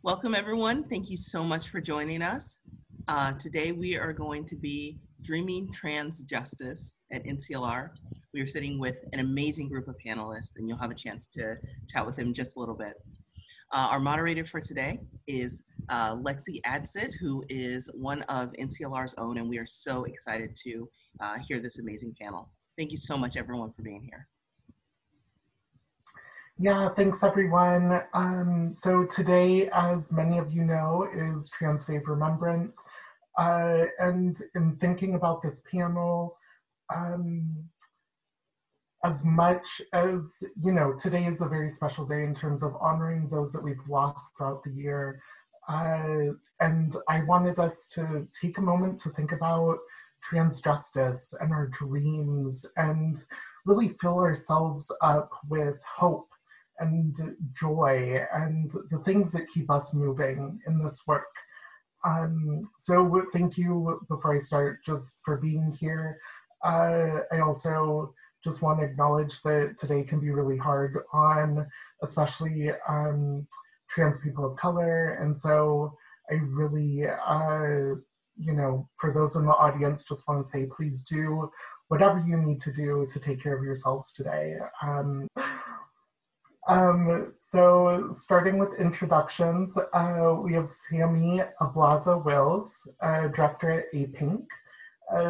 Welcome, everyone. Thank you so much for joining us. Today, we are going to be dreaming trans justice at NCLR. We are sitting with an amazing group of panelists, and you'll have a chance to chat with them just a little bit. Our moderator for today is Lexi Adsit, who is one of NCLR's own, and we are so excited to hear this amazing panel. Thank you so much, everyone, for being here. Yeah, thanks everyone. So today, as many of you know, is Trans Day of Remembrance. And in thinking about this panel, as much as, you know, today is a very special day in terms of honoring those that we've lost throughout the year. And I wanted us to take a moment to think about trans justice and our dreams and really fill ourselves up with hope and joy and the things that keep us moving in this work. So thank you, before I start, just for being here. I also just want to acknowledge that today can be really hard on especially trans people of color. And so I really, you know, for those in the audience, just want to say, please do whatever you need to do to take care of yourselves today. So starting with introductions, we have Sammy Ablaza Wills, director at APINK.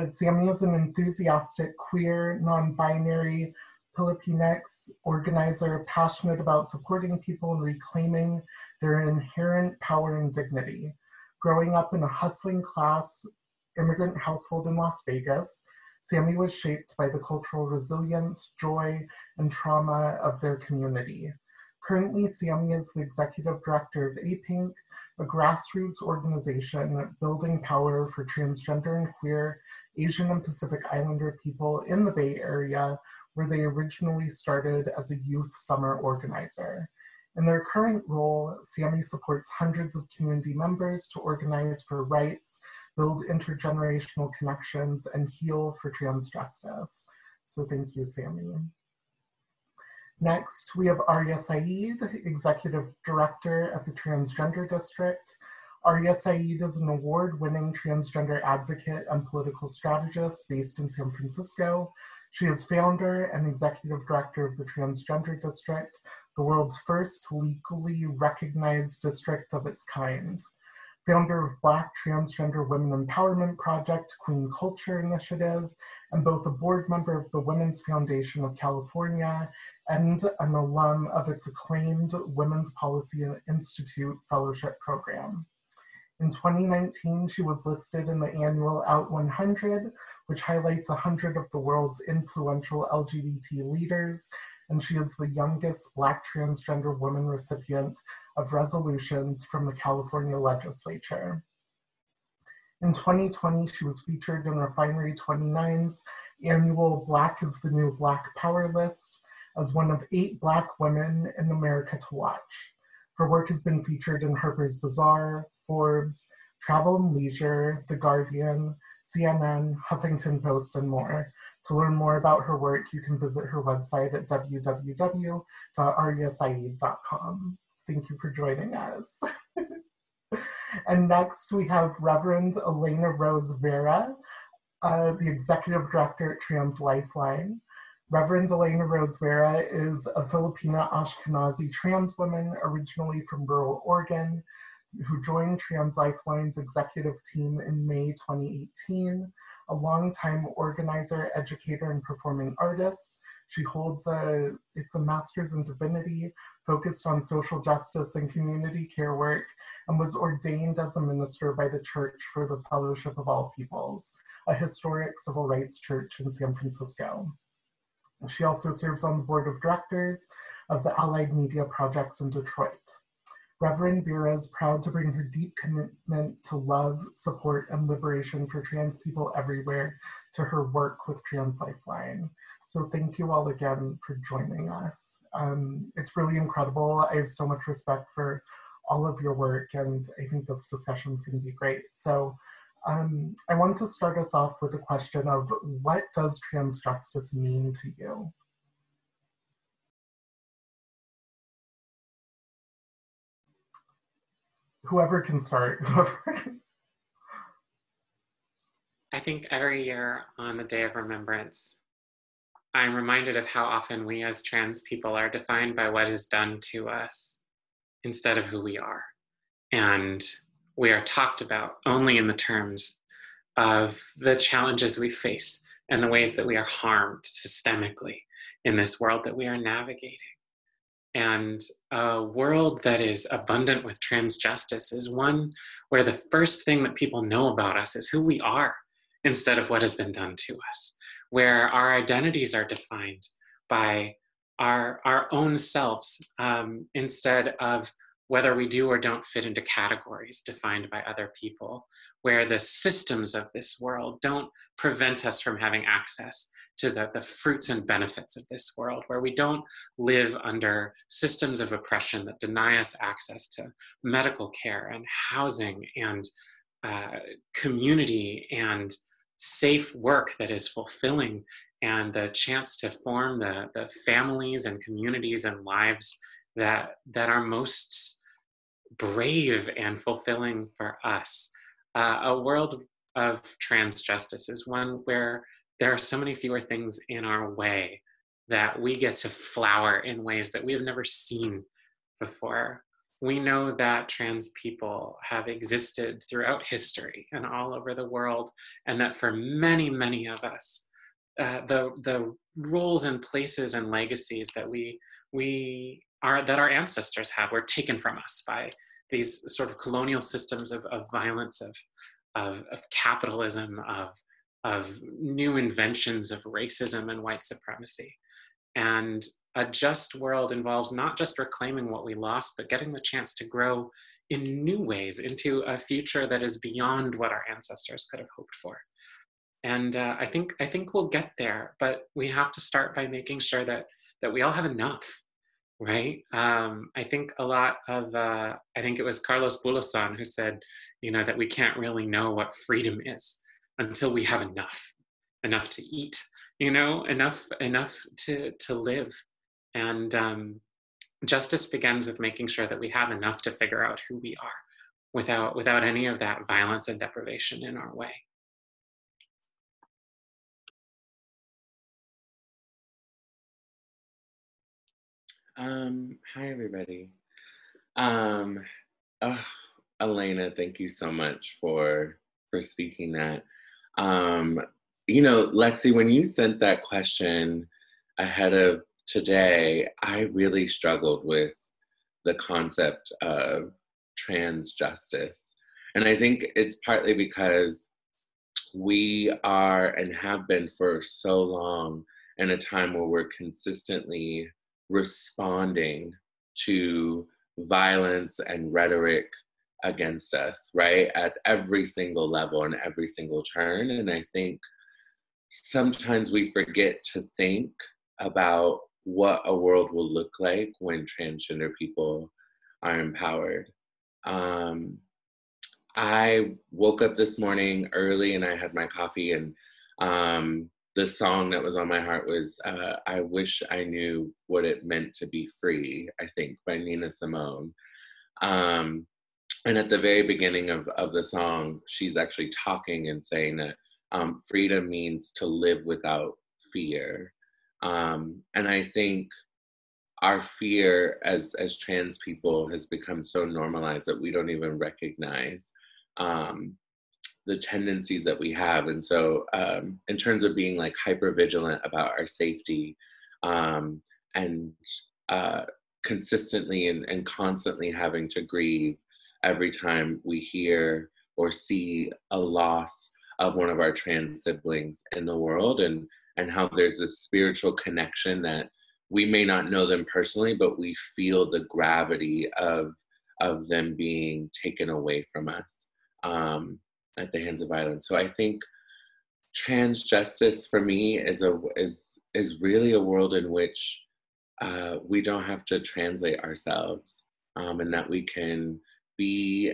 Sammy is an enthusiastic, queer, non-binary Filipinx organizer passionate about supporting people and reclaiming their inherent power and dignity. Growing up in a hustling class immigrant household in Las Vegas, Sammy was shaped by the cultural resilience, joy, and trauma of their community. Currently, Sammy is the executive director of APINK, a grassroots organization building power for transgender and queer Asian and Pacific Islander people in the Bay Area, where they originally started as a youth summer organizer. In their current role, Sammy supports hundreds of community members to organize for rights, build intergenerational connections, and heal for trans justice. So thank you, Sammy. Next, we have Arya Saeed, Executive Director at the Transgender District. Arya Saeed is an award-winning transgender advocate and political strategist based in San Francisco. She is founder and Executive Director of the Transgender District, the world's first legally recognized district of its kind. Founder of Black Transgender Women Empowerment Project, Queen Culture Initiative, and both a board member of the Women's Foundation of California and an alum of its acclaimed Women's Policy Institute Fellowship Program. In 2019, she was listed in the annual Out 100, which highlights 100 of the world's influential LGBT leaders, and she is the youngest Black transgender woman recipient of resolutions from the California legislature. In 2020, she was featured in Refinery 29's annual Black is the New Black Power list as one of 8 Black women in America to watch. Her work has been featured in Harper's Bazaar, Forbes, Travel and Leisure, The Guardian, CNN, Huffington Post, and more. To learn more about her work, you can visit her website at www.aryasaeed.com. Thank you for joining us. And next we have Reverend Elena Rosevera, the Executive Director at Trans Lifeline. Reverend Elena Rosevera is a Filipina Ashkenazi trans woman originally from rural Oregon who joined Trans Lifeline's executive team in May 2018. A longtime organizer, educator, and performing artist. She holds a master's in divinity focused on social justice and community care work, and was ordained as a minister by the Church for the Fellowship of All Peoples, a historic civil rights church in San Francisco. She also serves on the board of directors of the Allied Media Projects in Detroit. Reverend Vera is proud to bring her deep commitment to love, support, and liberation for trans people everywhere to her work with Trans Lifeline. So thank you all again for joining us. It's really incredible. I have so much respect for all of your work, and I think this discussion is going to be great. So I want to start us off with a question of, what does trans justice mean to you? Whoever can start. I think every year on the Day of Remembrance, I'm reminded of how often we as trans people are defined by what is done to us instead of who we are. And we are talked about only in the terms of the challenges we face and the ways that we are harmed systemically in this world that we are navigating. And a world that is abundant with trans justice is one where the first thing that people know about us is who we are instead of what has been done to us, where our identities are defined by our own selves instead of whether we do or don't fit into categories defined by other people, where the systems of this world don't prevent us from having access to the fruits and benefits of this world, where we don't live under systems of oppression that deny us access to medical care and housing and community and safe work that is fulfilling, and the chance to form the families and communities and lives that are most brave and fulfilling for us. A world of trans justice is one where there are so many fewer things in our way that we get to flower in ways that we have never seen before. We know that trans people have existed throughout history and all over the world, and that for many, many of us, the roles and places and legacies that that our ancestors had were taken from us by these sort of colonial systems of violence, of capitalism, of new inventions of racism and white supremacy. And a just world involves not just reclaiming what we lost, but getting the chance to grow in new ways into a future that is beyond what our ancestors could have hoped for. And I think we'll get there, but we have to start by making sure that we all have enough, right? I think a lot of, I think it was Carlos Bulasan who said, that we can't really know what freedom is until we have enough to eat, enough to live. And justice begins with making sure that we have enough to figure out who we are without any of that violence and deprivation in our way. Hi everybody. Elena, thank you so much for speaking that. Lexi, when you sent that question ahead of today, I really struggled with the concept of trans justice. And I think it's partly because we are and have been for so long in a time where we're consistently responding to violence and rhetoric against us, right? At every single level and every single turn. And I think sometimes we forget to think about what a world will look like when transgender people are empowered. I woke up this morning early and I had my coffee, and the song that was on my heart was I Wish I Knew What It Meant to Be Free, I think, by Nina Simone. And at the very beginning of the song, she's actually talking and saying that freedom means to live without fear. And I think our fear as trans people has become so normalized that we don't even recognize the tendencies that we have. And so in terms of being like hyper vigilant about our safety and consistently and constantly having to grieve every time we hear or see a loss of one of our trans siblings in the world, and how there's this spiritual connection that we may not know them personally, but we feel the gravity of them being taken away from us at the hands of violence. So I think trans justice for me is really a world in which we don't have to translate ourselves, and that we can be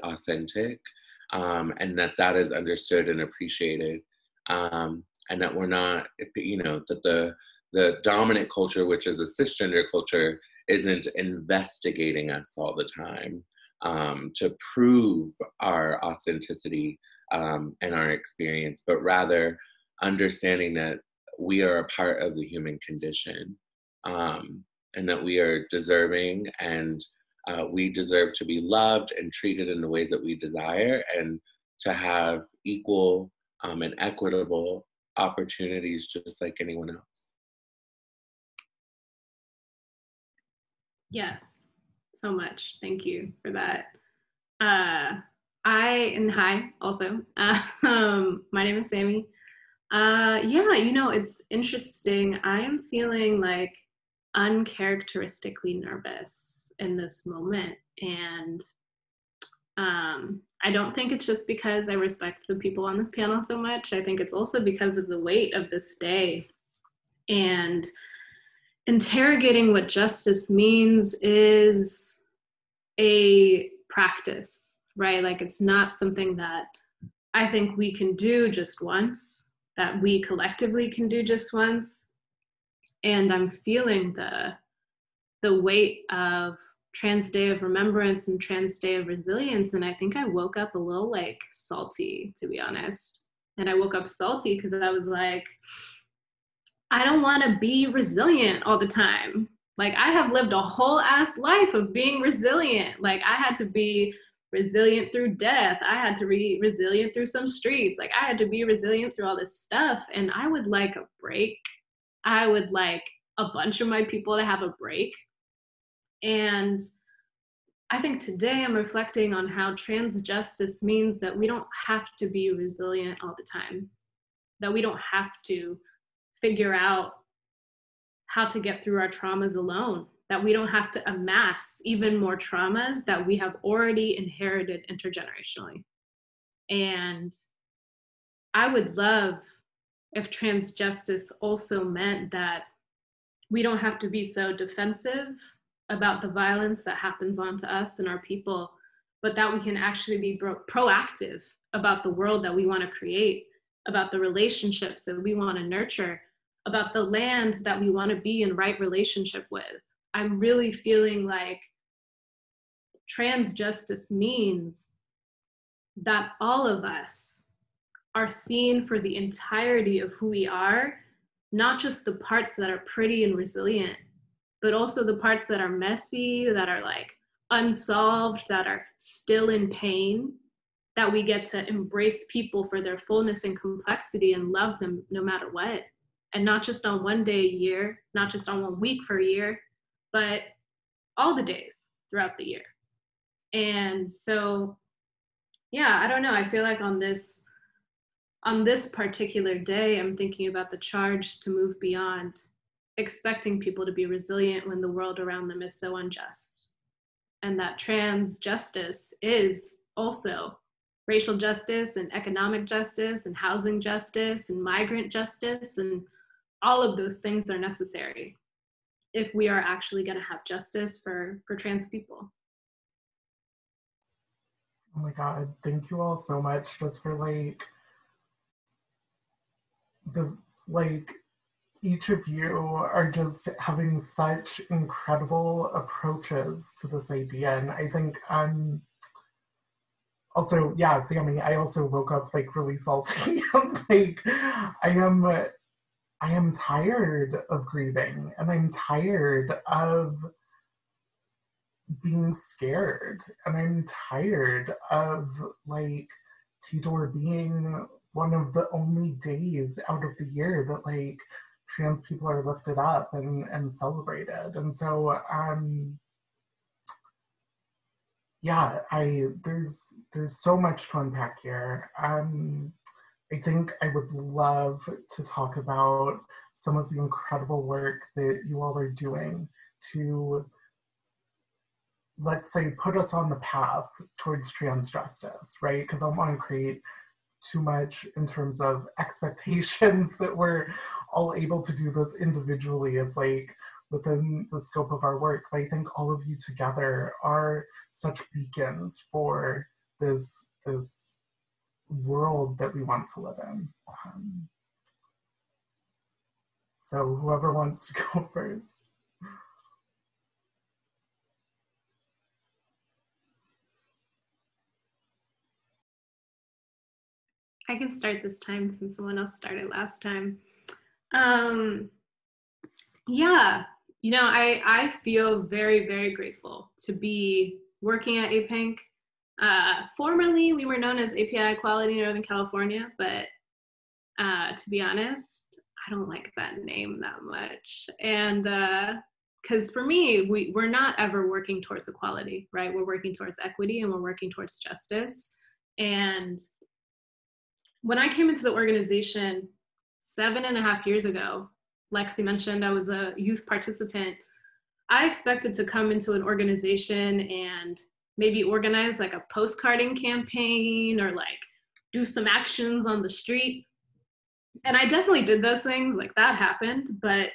authentic, and that is understood and appreciated, and that we're not, that the dominant culture, which is a cisgender culture, isn't investigating us all the time, to prove our authenticity and our experience, but rather understanding that we are a part of the human condition, and that we are deserving, and we deserve to be loved and treated in the ways that we desire, and to have equal and equitable opportunities just like anyone else. Yes, so much. Thank you for that. Hi also. My name is Sammy. Yeah, you know, it's interesting. I am feeling like uncharacteristically nervous in this moment. And I don't think it's just because I respect the people on this panel so much. I think it's also because of the weight of this day. And interrogating what justice means is a practice, right? Like, it's not something that I think we can do just once, that we collectively can do just once. And I'm feeling the weight of Trans Day of Remembrance and Trans Day of Resilience. And I think I woke up a little like salty, to be honest. And I woke up salty because I was like, I don't want to be resilient all the time. Like, I have lived a whole ass life of being resilient. Like, I had to be resilient through death. I had to be resilient through some streets. Like, I had to be resilient through all this stuff. And I would like a break. I would like a bunch of my people to have a break. And I think today I'm reflecting on how trans justice means that we don't have to be resilient all the time, that we don't have to figure out how to get through our traumas alone, that we don't have to amass even more traumas that we have already inherited intergenerationally. And I would love if trans justice also meant that we don't have to be so defensive about the violence that happens onto us and our people, but that we can actually be proactive about the world that we want to create, about the relationships that we want to nurture, about the land that we want to be in right relationship with. I'm really feeling like trans justice means that all of us are seen for the entirety of who we are, not just the parts that are pretty and resilient, but also the parts that are messy, that are like unsolved, that are still in pain, that we get to embrace people for their fullness and complexity and love them no matter what. And not just on one day a year, not just on 1 week for a year, but all the days throughout the year. And so, yeah, I don't know. I feel like on this particular day, I'm thinking about the charge to move beyond expecting people to be resilient when the world around them is so unjust. And that trans justice is also racial justice and economic justice and housing justice and migrant justice, and all of those things are necessary if we are actually going to have justice for trans people. Oh my God, thank you all so much just for each of you are just having such incredible approaches to this idea. And I think also, yeah, Sammy, I also woke up like really salty. Like, I am tired of grieving, and I'm tired of being scared, and I'm tired of like Tidor being one of the only days out of the year that like trans people are lifted up and celebrated. And so yeah, there's so much to unpack here. I think I would love to talk about some of the incredible work that you all are doing to, let's say, put us on the path towards trans justice, right? Because I don't want to create too much in terms of expectations that we're all able to do this individually as like within the scope of our work. But I think all of you together are such beacons for this world that we want to live in. So whoever wants to go first. I can start this time since someone else started last time. Yeah, you know, I feel very, very grateful to be working at APINC. Formerly, we were known as API Equality Northern California, but to be honest, I don't like that name that much. And because for me, we're not ever working towards equality, right? We're working towards equity and we're working towards justice. And when I came into the organization 7.5 years ago, Lexi mentioned I was a youth participant. I expected to come into an organization and maybe organize like a postcarding campaign or like do some actions on the street. And I definitely did those things, like that happened. But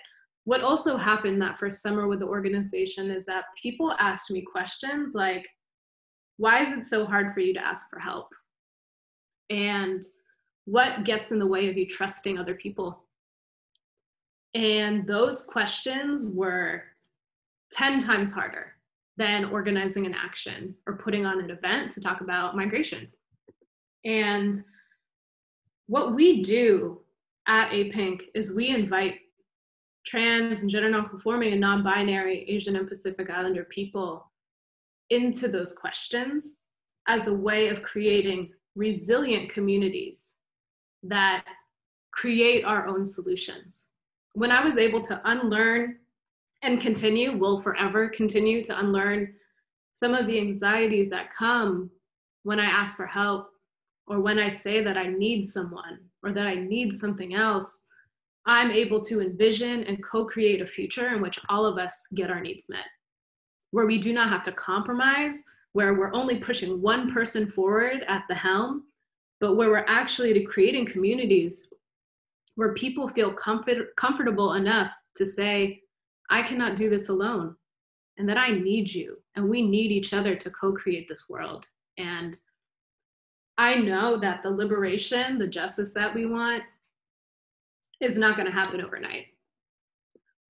what also happened that first summer with the organization is that people asked me questions like, why is it so hard for you to ask for help? And what gets in the way of you trusting other people? And those questions were 10 times harder than organizing an action or putting on an event to talk about migration. And what we do at APINC is we invite trans and gender nonconforming and non-binary Asian and Pacific Islander people into those questions as a way of creating resilient communities that create our own solutions. When I was able to unlearn and will forever continue to unlearn some of the anxieties that come when I ask for help or when I say that I need someone or that I need something else, I'm able to envision and co-create a future in which all of us get our needs met, where we do not have to compromise, where we're only pushing one person forward at the helm, but where we're actually creating communities where people feel comfortable enough to say, I cannot do this alone, and that I need you, and we need each other to co-create this world. And I know that the liberation, the justice that we want is not going to happen overnight.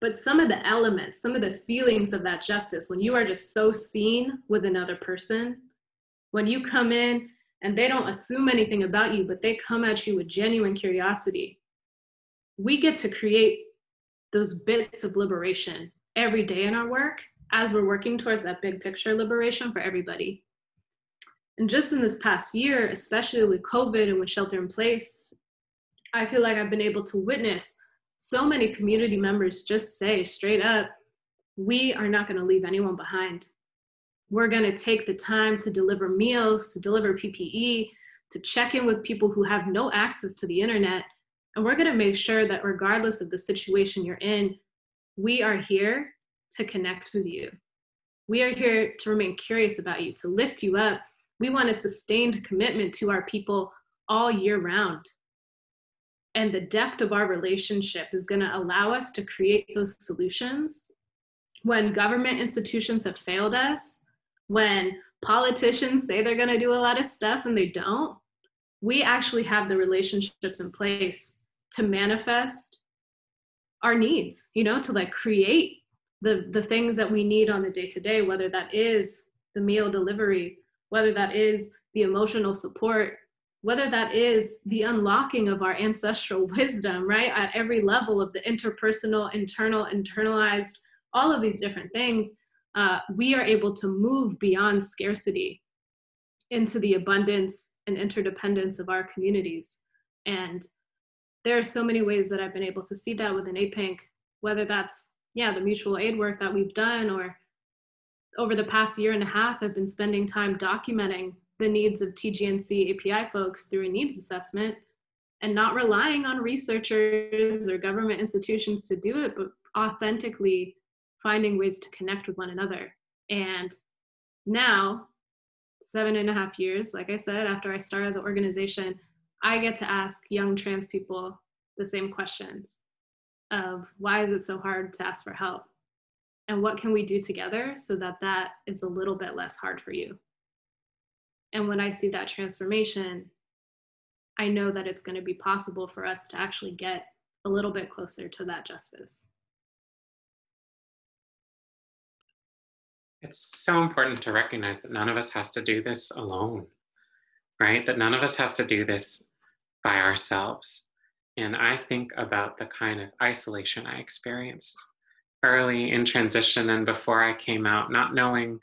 But some of the elements, some of the feelings of that justice, when you are just so seen with another person, when you come in and they don't assume anything about you, but they come at you with genuine curiosity, we get to create those bits of liberation every day in our work as we're working towards that big picture liberation for everybody. And just in this past year, especially with COVID and with shelter in place, I feel like I've been able to witness so many community members just say straight up, we are not going to leave anyone behind. We're going to take the time to deliver meals, to deliver PPE, to check in with people who have no access to the internet. And we're going to make sure that regardless of the situation you're in, we are here to connect with you. We are here to remain curious about you, to lift you up. We want a sustained commitment to our people all year round. And the depth of our relationship is going to allow us to create those solutions when government institutions have failed us, when politicians say they're going to do a lot of stuff and they don't. We actually have the relationships in place to manifest our needs, you know, to like create the things that we need on the day-to-day, whether that is the meal delivery, whether that is the emotional support, whether that is the unlocking of our ancestral wisdom, right? At every level of the interpersonal, internal, internalized, all of these different things, we are able to move beyond scarcity into the abundance and interdependence of our communities. And there are so many ways that I've been able to see that within APINC, whether that's, the mutual aid work that we've done, or over the past 1.5 years, I've been spending time documenting the needs of TGNC API folks through a needs assessment and not relying on researchers or government institutions to do it, but authentically finding ways to connect with one another. And now, 7.5 years, like I said, after I started the organization, I get to ask young trans people the same questions of why is it so hard to ask for help? And what can we do together so that that is a little bit less hard for you? And when I see that transformation, I know that it's going to be possible for us to actually get a little bit closer to that justice. It's so important to recognize that none of us has to do this alone, right? That none of us has to do this by ourselves. And I think about the kind of isolation I experienced early in transition and before I came out, not knowing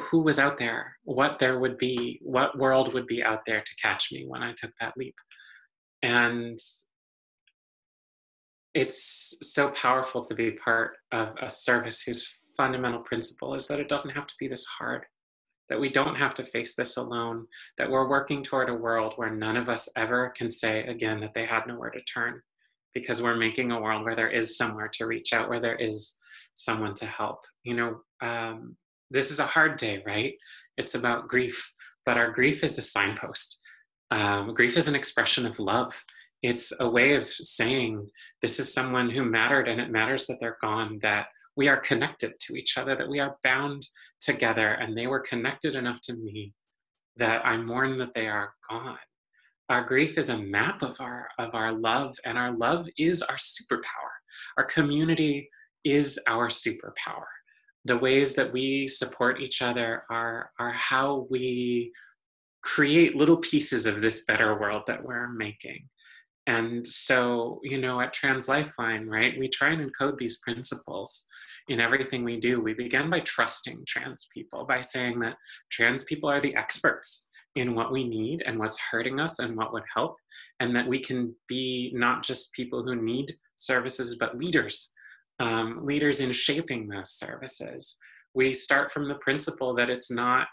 who was out there, what there would be, what world would be out there to catch me when I took that leap. And it's so powerful to be part of a service whose fundamental principle is that it doesn't have to be this hard, that we don't have to face this alone, that we're working toward a world where none of us ever can say again that they had nowhere to turn, because we're making a world where there is somewhere to reach out, where there is someone to help. This is a hard day, right? It's about grief, but our grief is a signpost. Grief is an expression of love. It's a way of saying this is someone who mattered, and it matters that they're gone, that we are connected to each other, that we are bound together, and they were connected enough to me that I mourn that they are gone. Our grief is a map of our love, and our love is our superpower. Our community is our superpower. The ways that we support each other are how we create little pieces of this better world that we're making. And so, at Trans Lifeline, right, we try and encode these principles in everything we do. We begin by trusting trans people, by saying that trans people are the experts in what we need and what's hurting us and what would help, and that we can be not just people who need services, but leaders in shaping those services. We start from the principle that it's not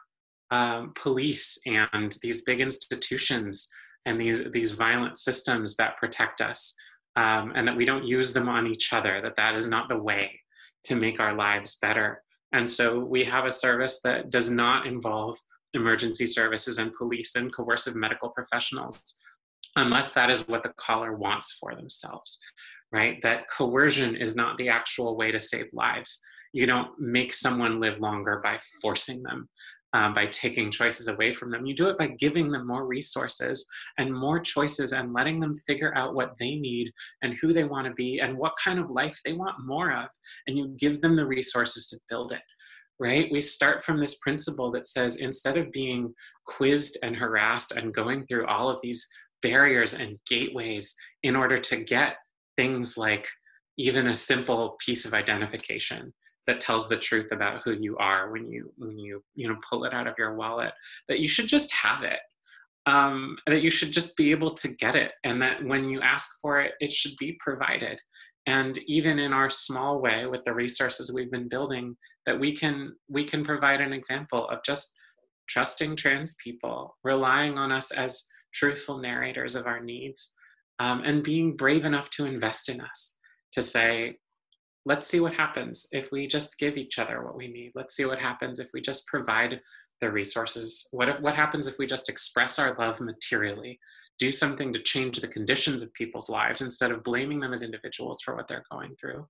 police and these big institutions and these violent systems that protect us, and that we don't use them on each other, that is not the way to make our lives better. And so we have a service that does not involve emergency services and police and coercive medical professionals, unless that is what the caller wants for themselves, right? That coercion is not the actual way to save lives. You don't make someone live longer by forcing them, by taking choices away from them. You do it by giving them more resources and more choices and letting them figure out what they need and who they want to be and what kind of life they want more of. And you give them the resources to build it, right? We start from this principle that says, instead of being quizzed and harassed and going through all of these barriers and gateways in order to get things like even a simple piece of identification that tells the truth about who you are when you pull it out of your wallet, that you should just have it, that you should just be able to get it, and that when you ask for it, it should be provided. And even in our small way, with the resources we've been building, that we can provide an example of just trusting trans people, relying on us as truthful narrators of our needs, and being brave enough to invest in us, to say, let's see what happens if we just give each other what we need. Let's see what happens if we just provide the resources. What happens if we just express our love materially, do something to change the conditions of people's lives instead of blaming them as individuals for what they're going through,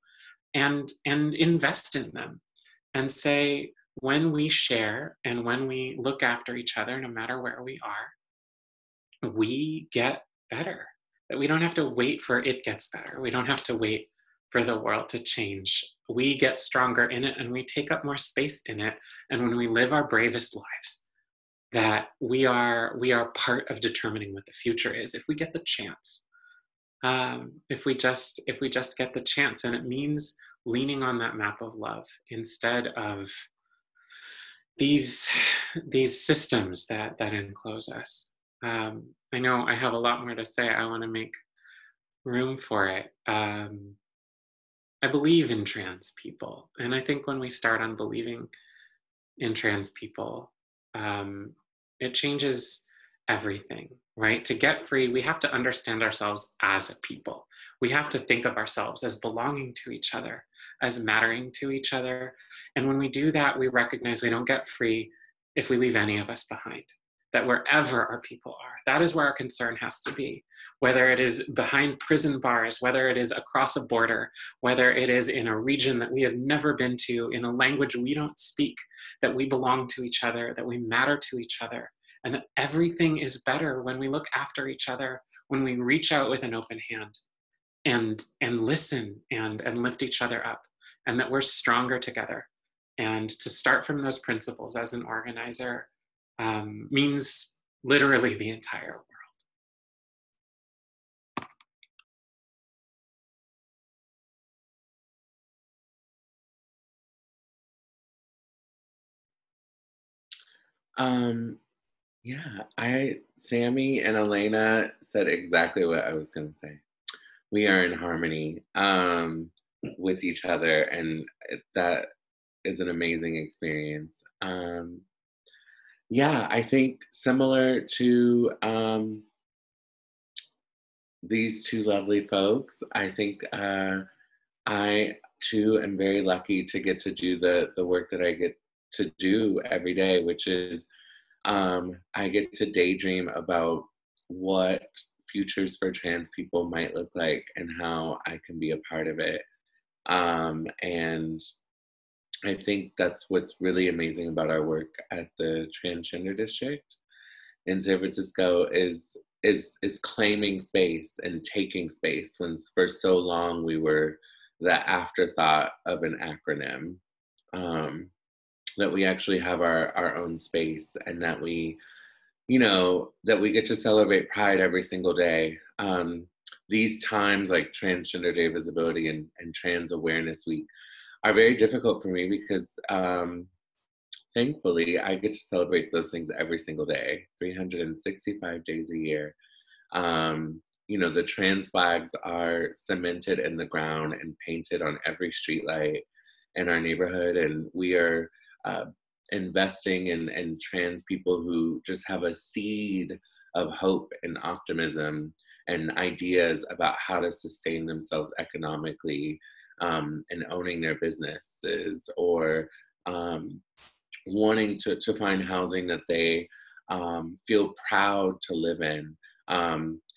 and invest in them and say, when we share and when we look after each other, no matter where we are, we get better. That we don't have to wait for it gets better. We don't have to wait for the world to change. We get stronger in it, and we take up more space in it. And when we live our bravest lives, that we are part of determining what the future is, if we get the chance. If we just get the chance, and it means leaning on that map of love instead of these systems that enclose us. I know I have a lot more to say. I want to make room for it. I believe in trans people. And I think when we start on believing in trans people, it changes everything, right? To get free, we have to understand ourselves as a people. We have to think of ourselves as belonging to each other, as mattering to each other. And when we do that, we recognize we don't get free if we leave any of us behind. That wherever our people are, that is where our concern has to be. Whether it is behind prison bars, whether it is across a border, whether it is in a region that we have never been to, in a language we don't speak, that we belong to each other, that we matter to each other, and that everything is better when we look after each other, when we reach out with an open hand and listen and lift each other up, and that we're stronger together. And to start from those principles as an organizer means literally the entire world. Yeah, Sammy and Elena said exactly what I was going to say. We are in harmony with each other, and that is an amazing experience. Yeah, I think similar to these two lovely folks, I think I too am very lucky to get to do the work that I get to do every day, which is I get to daydream about what futures for trans people might look like and how I can be a part of it. And I think that's what's really amazing about our work at the Transgender District in San Francisco is claiming space and taking space when for so long we were the afterthought of an acronym. That we actually have our own space, and that we, that we get to celebrate Pride every single day. These times like Transgender Day Visibility and Trans Awareness Week are very difficult for me because thankfully I get to celebrate those things every single day, 365 days a year. The trans flags are cemented in the ground and painted on every streetlight in our neighborhood, and we are investing in trans people who just have a seed of hope and optimism and ideas about how to sustain themselves economically, and owning their businesses, or wanting to find housing that they feel proud to live in,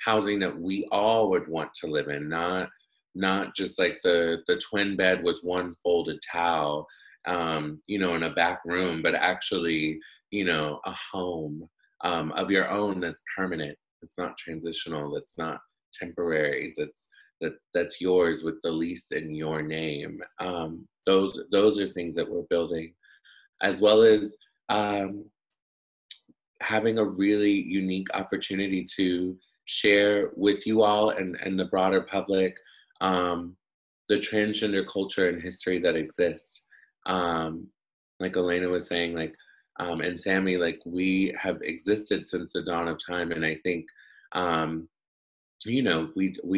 housing that we all would want to live in, not just like the twin bed with one folded towel, in a back room, but actually, a home of your own that's permanent, that's not transitional, that's not temporary, that's yours with the lease in your name. Those are things that we're building, as well as having a really unique opportunity to share with you all and the broader public the transgender culture and history that exists. Like Elena was saying, and Sammy, we have existed since the dawn of time, and I think we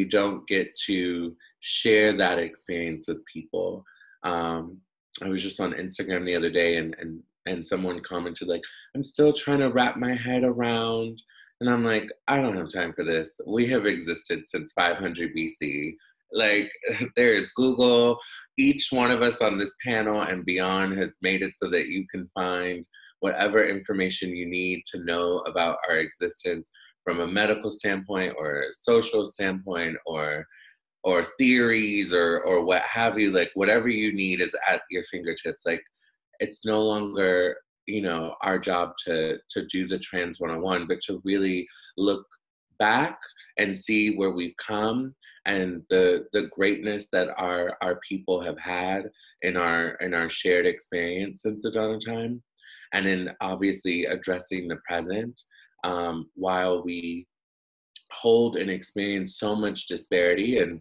don't get to share that experience with people. I was just on Instagram the other day, and someone commented I'm still trying to wrap my head around, and I'm like, I don't have time for this. We have existed since 500 BC. There's Google. Each one of us on this panel and beyond has made it so that you can find whatever information you need to know about our existence from a medical standpoint or a social standpoint or theories or what have you. Whatever you need is at your fingertips. It's no longer our job to do the Trans 101, but to really look back and see where we've come and the greatness that our people have had in our shared experience since the dawn of time, and then obviously addressing the present, while we hold and experience so much disparity. And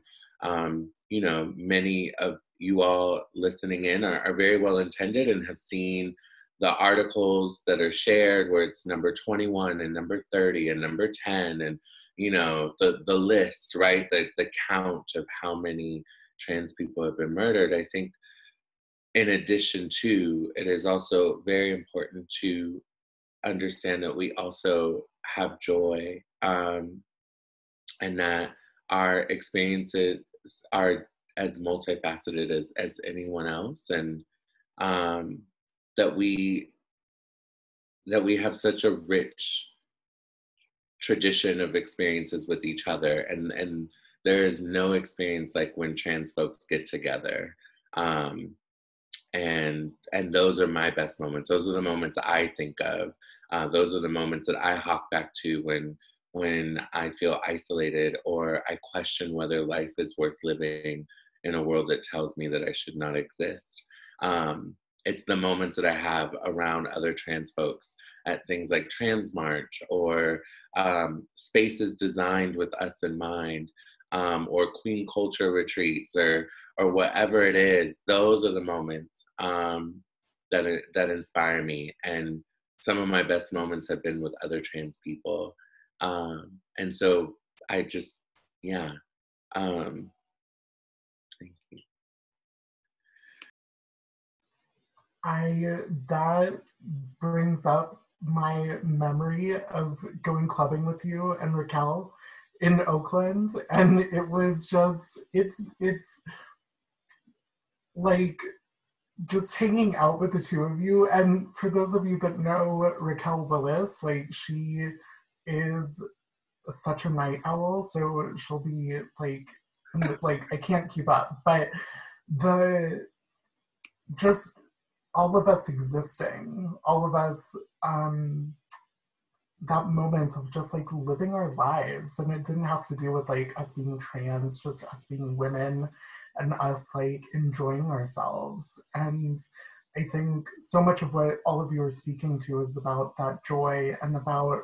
many of you all listening in are very well intended and have seen the articles that are shared where it's number 21 and number 30 and number 10, and the lists, right? The count of how many trans people have been murdered. I think in addition to, it is also very important to understand that we also have joy, and that our experiences are as multifaceted as anyone else, and that we have such a rich tradition of experiences with each other, and there is no experience like when trans folks get together, and those are my best moments. Those are the moments I think of. Those are the moments that I hawk back to when I feel isolated or I question whether life is worth living in a world that tells me that I should not exist. It's the moments that I have around other trans folks at things like Trans March, or spaces designed with us in mind, or Queen Culture retreats, or whatever it is. Those are the moments that inspire me. And some of my best moments have been with other trans people. And so I just, yeah. Thank you. That brings up my memory of going clubbing with you and Raquel in Oakland, and it was just, it's like just hanging out with the two of you. And for those of you that know Raquel Willis, like, she is such a night owl, so she'll be like I can't keep up, but the just all of us existing, all of us, that moment of just like living our lives, and it didn't have to do with like us being trans, just us being women and us like enjoying ourselves. And I think so much of what all of you are speaking to is about that joy and about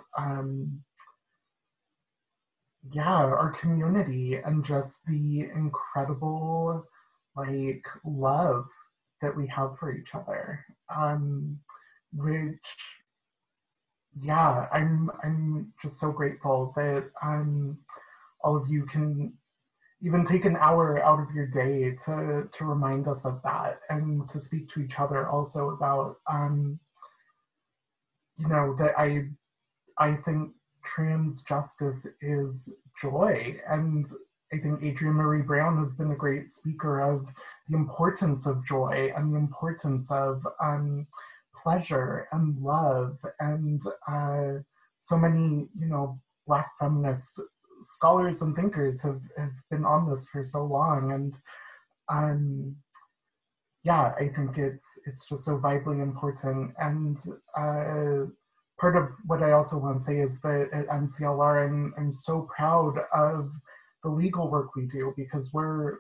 our community and just the incredible like love that we have for each other, which I'm just so grateful that all of you can even take an hour out of your day to remind us of that, and to speak to each other also about that I think trans justice is joy. And I think Adrienne Marie Brown has been a great speaker of the importance of joy and the importance of pleasure and love. And so many, Black feminist scholars and thinkers have been on this for so long. And I think it's just so vitally important. And part of what I also want to say is that at NCLR, I'm so proud of the legal work we do, because we're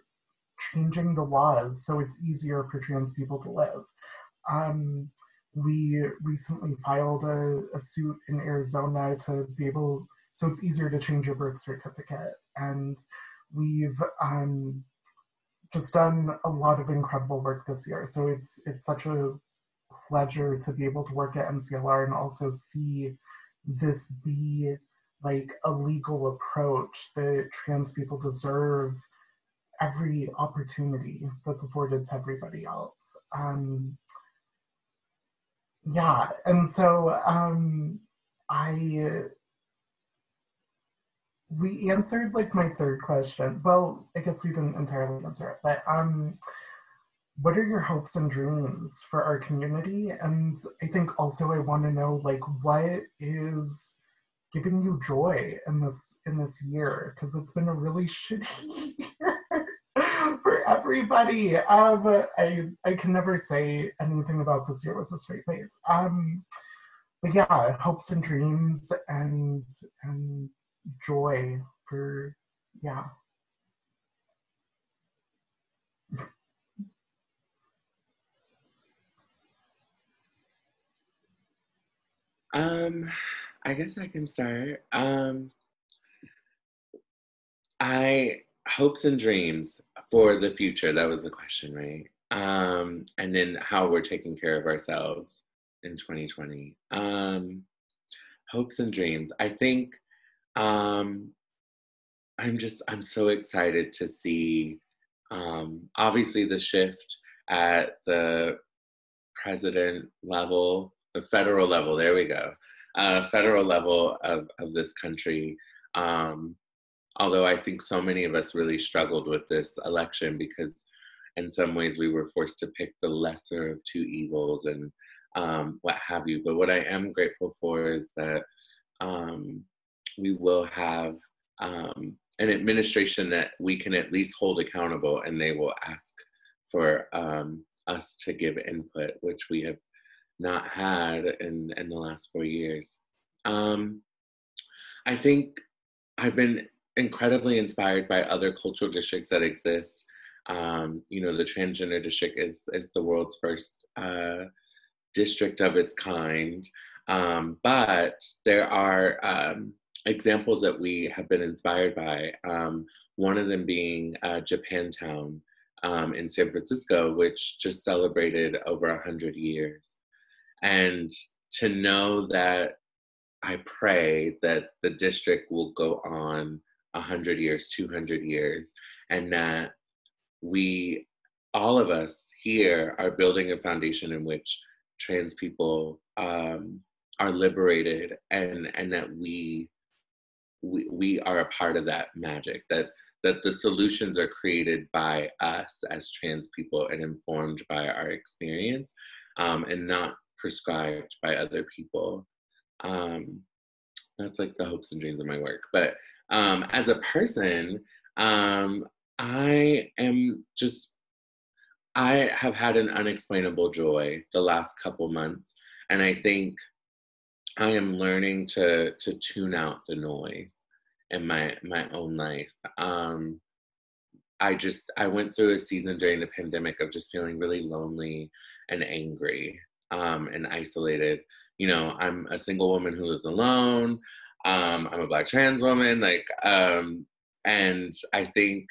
changing the laws so it's easier for trans people to live. We recently filed a suit in Arizona to be able, so it's easier to change your birth certificate. And we've just done a lot of incredible work this year. So it's such a pleasure to be able to work at NCLR and also see this be like a legal approach that trans people deserve every opportunity that's afforded to everybody else. And so we answered like my third question. Well, I guess we didn't entirely answer it, but what are your hopes and dreams for our community? And I think also I want to know, like, what is giving you joy in this year? Because it's been a really shitty year for everybody. I can never say anything about this year with a straight face. But yeah, hopes and dreams and joy for, yeah. I guess I can start. Hopes and dreams for the future. That was the question, right? And then how we're taking care of ourselves in 2020. Hopes and dreams. I think I'm so excited to see obviously the shift at the president level, the federal level, there we go. Federal level of this country. Although I think so many of us really struggled with this election because in some ways we were forced to pick the lesser of two evils and what have you. But what I am grateful for is that we will have an administration that we can at least hold accountable, and they will ask for us to give input, which we have not had in the last 4 years. I think I've been incredibly inspired by other cultural districts that exist. The transgender district is the world's first district of its kind. But there are examples that we have been inspired by. One of them being Japantown in San Francisco, which just celebrated over 100 years. And to know that I pray that the district will go on 100 years, 200 years, and that we, all of us here, are building a foundation in which trans people are liberated, and that we are a part of that magic, that the solutions are created by us as trans people and informed by our experience, and not prescribed by other people. That's like the hopes and dreams of my work. But as a person, I have had an unexplainable joy the last couple months. And I think I am learning to tune out the noise in my own life. I went through a season during the pandemic of just feeling really lonely and angry, and isolated. You know, I'm a single woman who lives alone. I'm a Black trans woman, and I think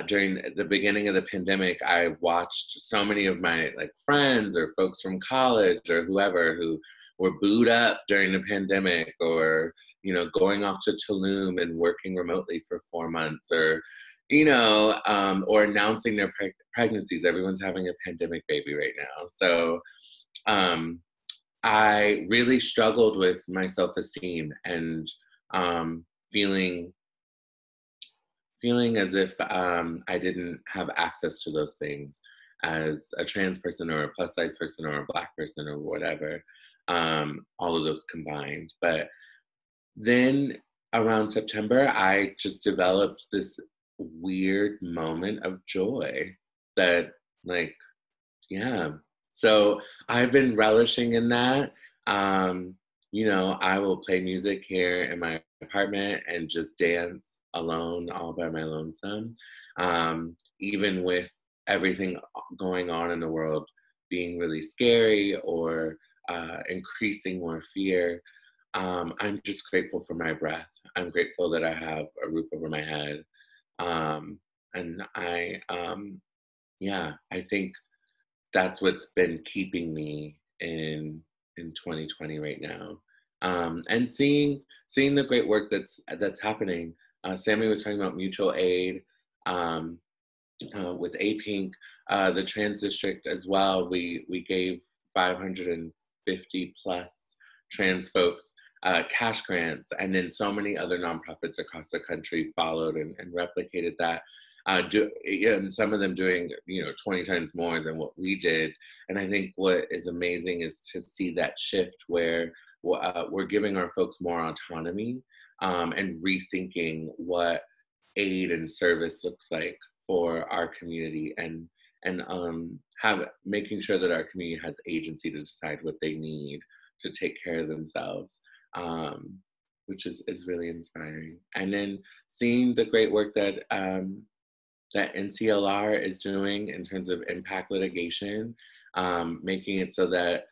during the beginning of the pandemic, I watched so many of my friends or folks from college or whoever who were booed up during the pandemic, or going off to Tulum and working remotely for 4 months, or or announcing their pregnancies. Everyone's having a pandemic baby right now. So I really struggled with my self-esteem and feeling as if I didn't have access to those things as a trans person or a plus size person or a Black person or whatever, all of those combined. But then around September, I just developed this weird moment of joy that, so I've been relishing in that. I will play music here in my apartment and just dance alone, all by my lonesome. Even with everything going on in the world being really scary or increasing more fear, I'm just grateful for my breath. I'm grateful that I have a roof over my head. And I think that's what's been keeping me in 2020 right now. And seeing the great work that's happening. Sammy was talking about mutual aid with A-Pink, the trans district as well. We gave 550 plus trans folks cash grants, and then so many other nonprofits across the country followed and replicated that. And some of them doing 20 times more than what we did. And I think what is amazing is to see that shift where we're giving our folks more autonomy, and rethinking what aid and service looks like for our community, and making sure that our community has agency to decide what they need to take care of themselves, which is really inspiring. And then seeing the great work that NCLR is doing in terms of impact litigation, making it so that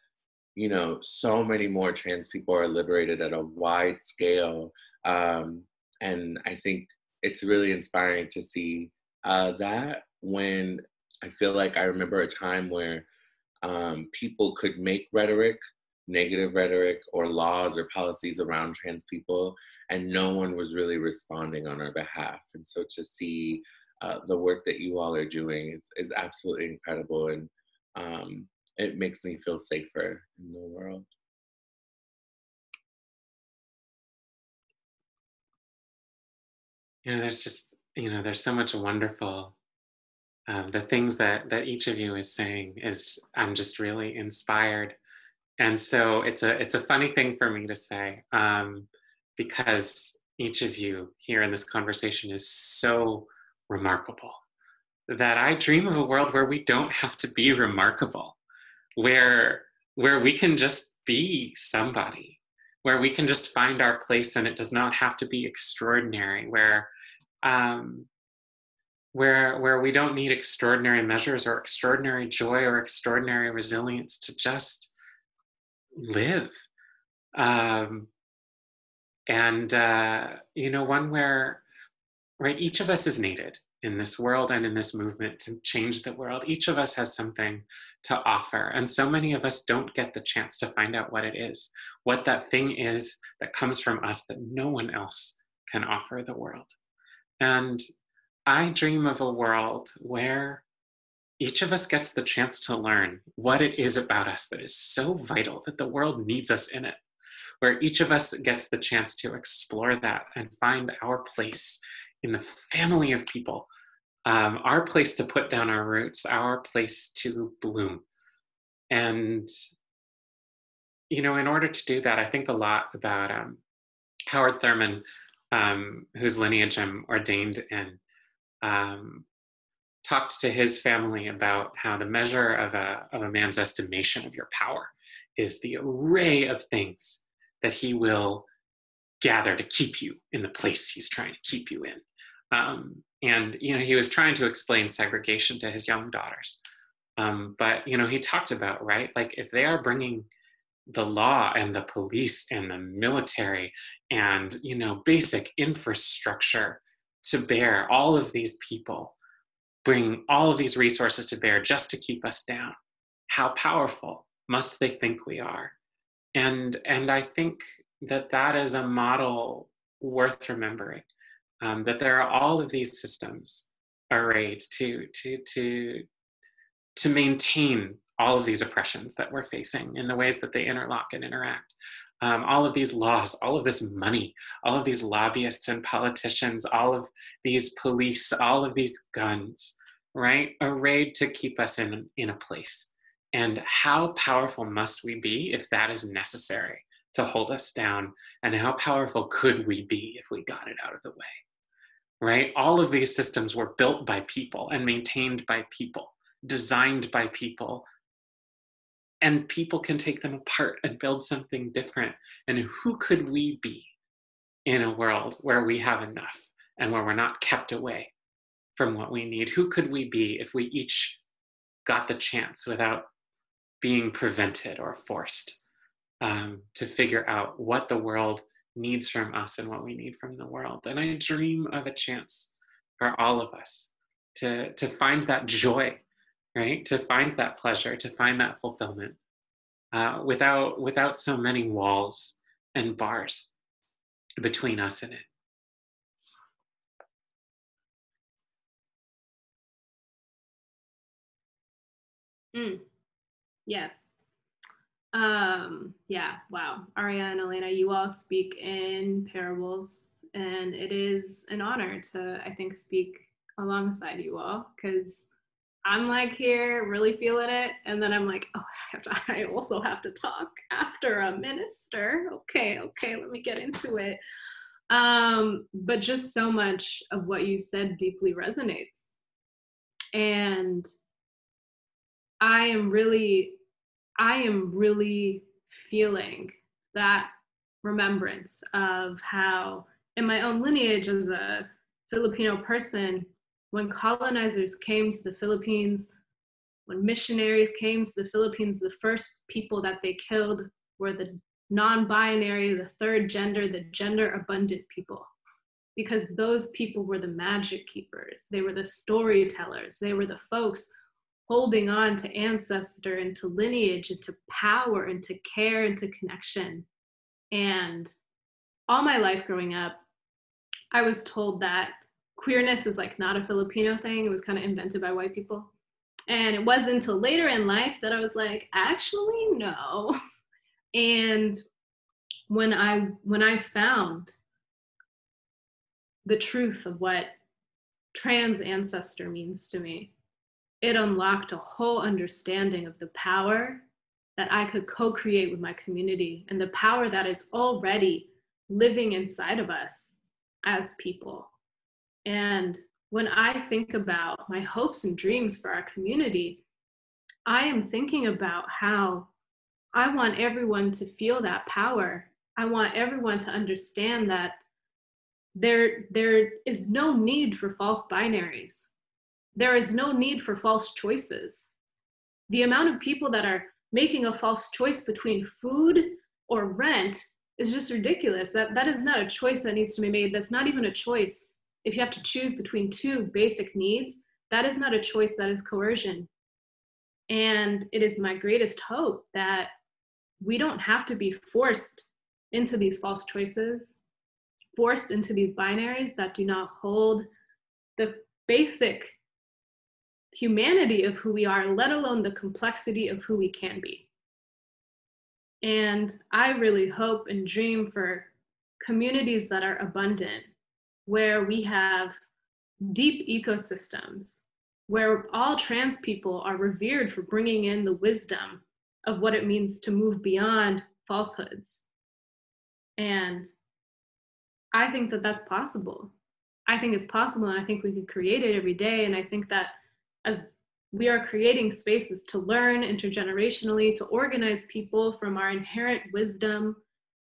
so many more trans people are liberated at a wide scale. And I think it's really inspiring to see that, when I feel like I remember a time where people could make negative rhetoric or laws or policies around trans people, and no one was really responding on our behalf. And so to see the work that you all are doing is absolutely incredible, and it makes me feel safer in the world. There's just, there's so much wonderful, the things that each of you is saying I'm just really inspired. And so it's a funny thing for me to say, because each of you here in this conversation is so remarkable, that I dream of a world where we don't have to be remarkable, where we can just be somebody, where we can just find our place, and it does not have to be extraordinary, where we don't need extraordinary measures or extraordinary joy or extraordinary resilience to just live. One where, right, each of us is needed. in this world and in this movement to change the world. Each of us has something to offer. And so many of us don't get the chance to find out what it is, what that thing is that comes from us that no one else can offer the world. And I dream of a world where each of us gets the chance to learn what it is about us that is so vital that the world needs us in it, where each of us gets the chance to explore that and find our place in the family of people, our place to put down our roots, our place to bloom. And, you know, in order to do that, I think a lot about Howard Thurman, whose lineage I'm ordained in, talked to his family about how the measure of a man's estimation of your power is the array of things that he will gather to keep you in the place he's trying to keep you in. And, you know, he was trying to explain segregation to his young daughters. But, you know, he talked about, right, like if they are bringing the law and the police and the military and, you know, basic infrastructure to bear, all of these people bring all of these resources to bear just to keep us down. How powerful must they think we are? And I think that that is a model worth remembering, that there are all of these systems arrayed to maintain all of these oppressions that we're facing in the ways that they interlock and interact. All of these laws, all of this money, all of these lobbyists and politicians, all of these police, all of these guns, right, arrayed to keep us in a place. And how powerful must we be if that is necessary to hold us down? And how powerful could we be if we got it out of the way, right? All of these systems were built by people and maintained by people, designed by people, and people can take them apart and build something different. And who could we be in a world where we have enough and where we're not kept away from what we need? Who could we be if we each got the chance without being prevented or forced to figure out what the world needs from us and what we need from the world? And I dream of a chance for all of us to find that joy, right? To find that pleasure, to find that fulfillment without so many walls and bars between us and it. Yes. Yeah, wow. Aria and Elena, you all speak in parables, and it is an honor to, I think, speak alongside you all, because I'm like here really feeling it, and then I'm like, oh, I also have to talk after a minister. Okay, let me get into it. But just so much of what you said deeply resonates. And I am really feeling that remembrance of how in my own lineage as a Filipino person, when colonizers came to the Philippines, when missionaries came to the Philippines, the first people that they killed were the non-binary, the third gender, the gender-abundant people. Because those people were the magic keepers. They were the storytellers. They were the folks holding on to ancestor and to lineage and to power and to care and to connection. And all my life growing up, I was told that queerness is like not a Filipino thing. It was kind of invented by white people. And it wasn't until later in life that I was like, actually, no. And when I found the truth of what trans ancestor means to me, it unlocked a whole understanding of the power that I could co-create with my community and the power that is already living inside of us as people. And when I think about my hopes and dreams for our community, I am thinking about how I want everyone to feel that power. I want everyone to understand that there is no need for false binaries. There is no need for false choices. The amount of people that are making a false choice between food or rent is just ridiculous. That is not a choice that needs to be made. That's not even a choice. if you have to choose between two basic needs, that is not a choice, that is coercion. And it is my greatest hope that we don't have to be forced into these false choices, forced into these binaries that do not hold the basic humanity of who we are, let alone the complexity of who we can be. And I really hope and dream for communities that are abundant, where we have deep ecosystems, where all trans people are revered for bringing in the wisdom of what it means to move beyond falsehoods. And I think that that's possible. I think it's possible, and I think we can create it every day. And I think that as we are creating spaces to learn intergenerationally, to organize people from our inherent wisdom,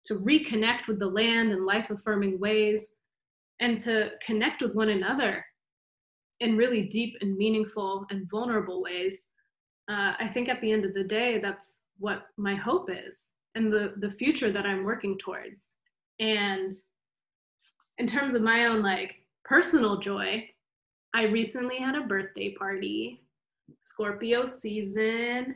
to reconnect with the land in life-affirming ways, and to connect with one another in really deep and meaningful and vulnerable ways, I think at the end of the day, that's what my hope is, and the future that I'm working towards. And in terms of my own like personal joy, I recently had a birthday party, Scorpio season.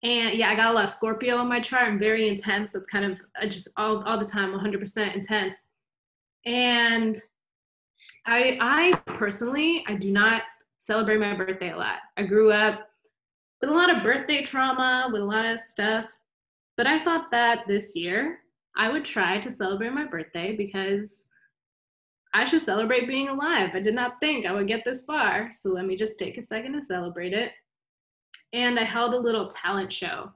And yeah, I got a lot of Scorpio in my chart. I'm very intense. That's kind of just all the time, 100% intense. And I personally, I do not celebrate my birthday a lot. I grew up with a lot of birthday trauma, with a lot of stuff. But I thought that this year I would try to celebrate my birthday because I should celebrate being alive. I did not think I would get this far. So let me just take a second to celebrate it. And I held a little talent show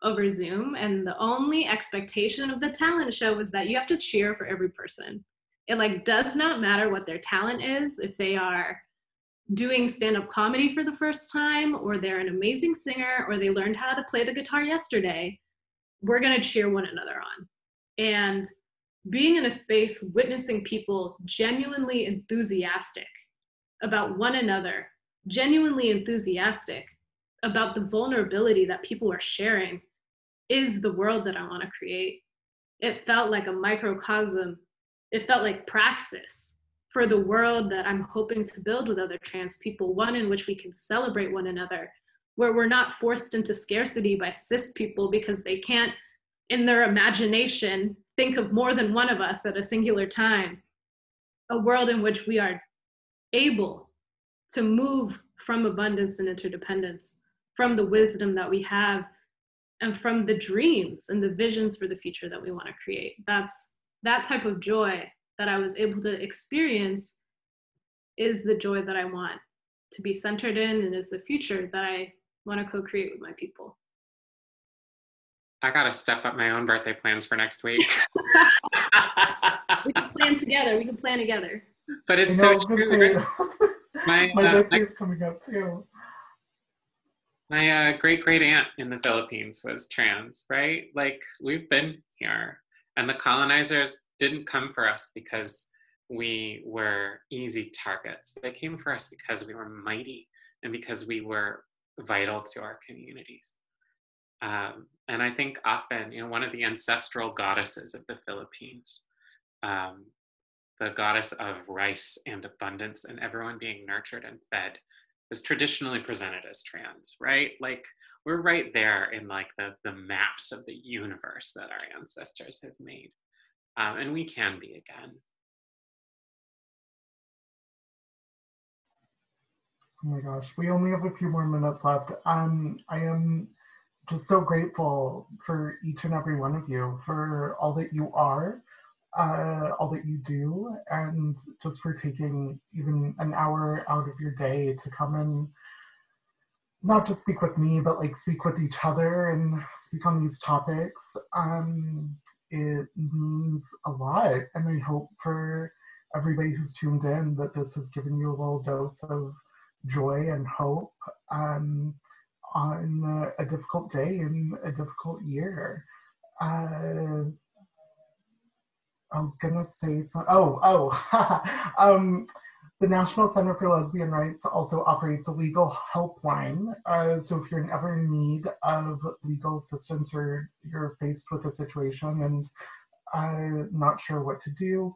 over Zoom. And the only expectation of the talent show was that you have to cheer for every person. It like does not matter what their talent is, if they are doing stand-up comedy for the first time, or they're an amazing singer, or they learned how to play the guitar yesterday, we're gonna cheer one another on. And being in a space, witnessing people genuinely enthusiastic about one another, genuinely enthusiastic about the vulnerability that people are sharing, is the world that I wanna create. It felt like a microcosm. It felt like praxis for the world that I'm hoping to build with other trans people, one in which we can celebrate one another, where we're not forced into scarcity by cis people because they can't, in their imagination, think of more than one of us at a singular time. A world in which we are able to move from abundance and interdependence, from the wisdom that we have, and from the dreams and the visions for the future that we want to create. That's that type of joy that I was able to experience is the joy that I want to be centered in, and is the future that I want to co-create with my people. I gotta step up my own birthday plans for next week. We can plan together. But it's so true. My birthday is coming up too. My great aunt in the Philippines was trans, right? Like, we've been here. And the colonizers didn't come for us because we were easy targets. They came for us because we were mighty and because we were vital to our communities. And I think often, one of the ancestral goddesses of the Philippines, the goddess of rice and abundance and everyone being nurtured and fed, is traditionally presented as trans, right? Like, we're right there in like the maps of the universe that our ancestors have made. And we can be again. Oh my gosh, we only have a few more minutes left. I am just so grateful for each and every one of you, for all that you are, all that you do, and just for taking even an hour out of your day to come and not just speak with me, but like speak with each other and speak on these topics. It means a lot. And I hope for everybody who's tuned in that this has given you a little dose of joy and hope on a difficult day and a difficult year. I was gonna say the National Center for Lesbian Rights also operates a legal helpline. So if you're ever in need of legal assistance or you're faced with a situation and not sure what to do,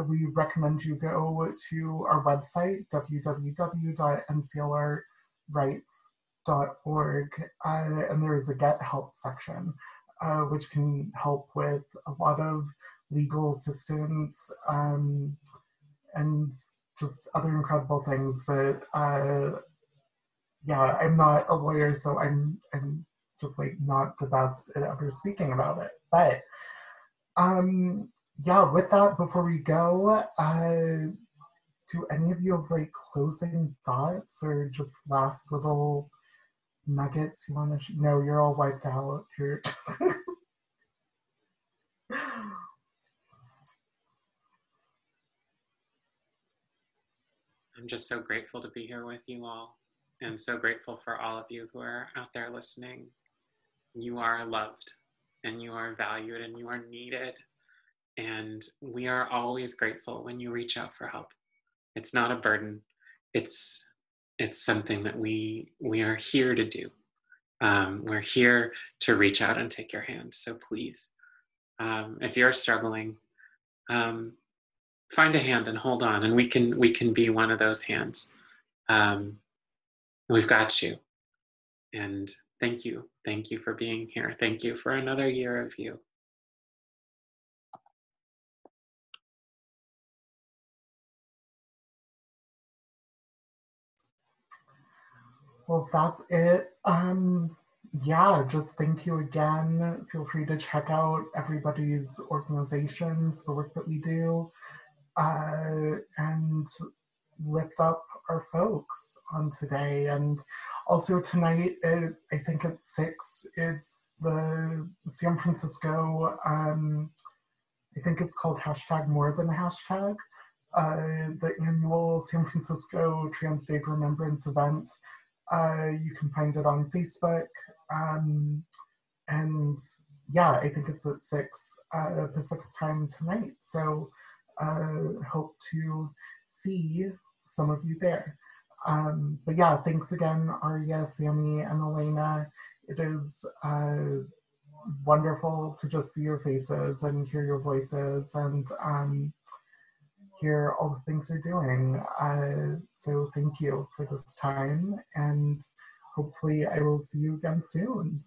we recommend you go to our website, www.nclrrights.org, and there is a Get Help section, which can help with a lot of legal assistance and just other incredible things that, yeah, I'm not a lawyer, so I'm just like not the best at ever speaking about it. But yeah, with that, before we go, do any of you have like closing thoughts or just last little nuggets you want to no, you're all wiped out. You're I'm just so grateful to be here with you all, and so grateful for all of you who are out there listening. You are loved, and you are valued, and you are needed. And we are always grateful when you reach out for help. It's not a burden. It's something that we are here to do. We're here to reach out and take your hand. So please, if you're struggling, find a hand and hold on, and we can be one of those hands. We've got you. And thank you for being here. Thank you for another year of you. well, that's it. Yeah, just thank you again. Feel free to check out everybody's organizations, the work that we do, and lift up our folks on today. And also tonight, I think at 6, it's the San Francisco, I think it's called hashtag more than a hashtag, the annual San Francisco Trans Day of Remembrance event. You can find it on Facebook. And yeah, I think it's at 6 Pacific time tonight. So hope to see some of you there. But yeah, thanks again, Arya, Sammy, and Elena. It is wonderful to just see your faces and hear your voices and hear all the things you're doing. So thank you for this time, and hopefully I will see you again soon.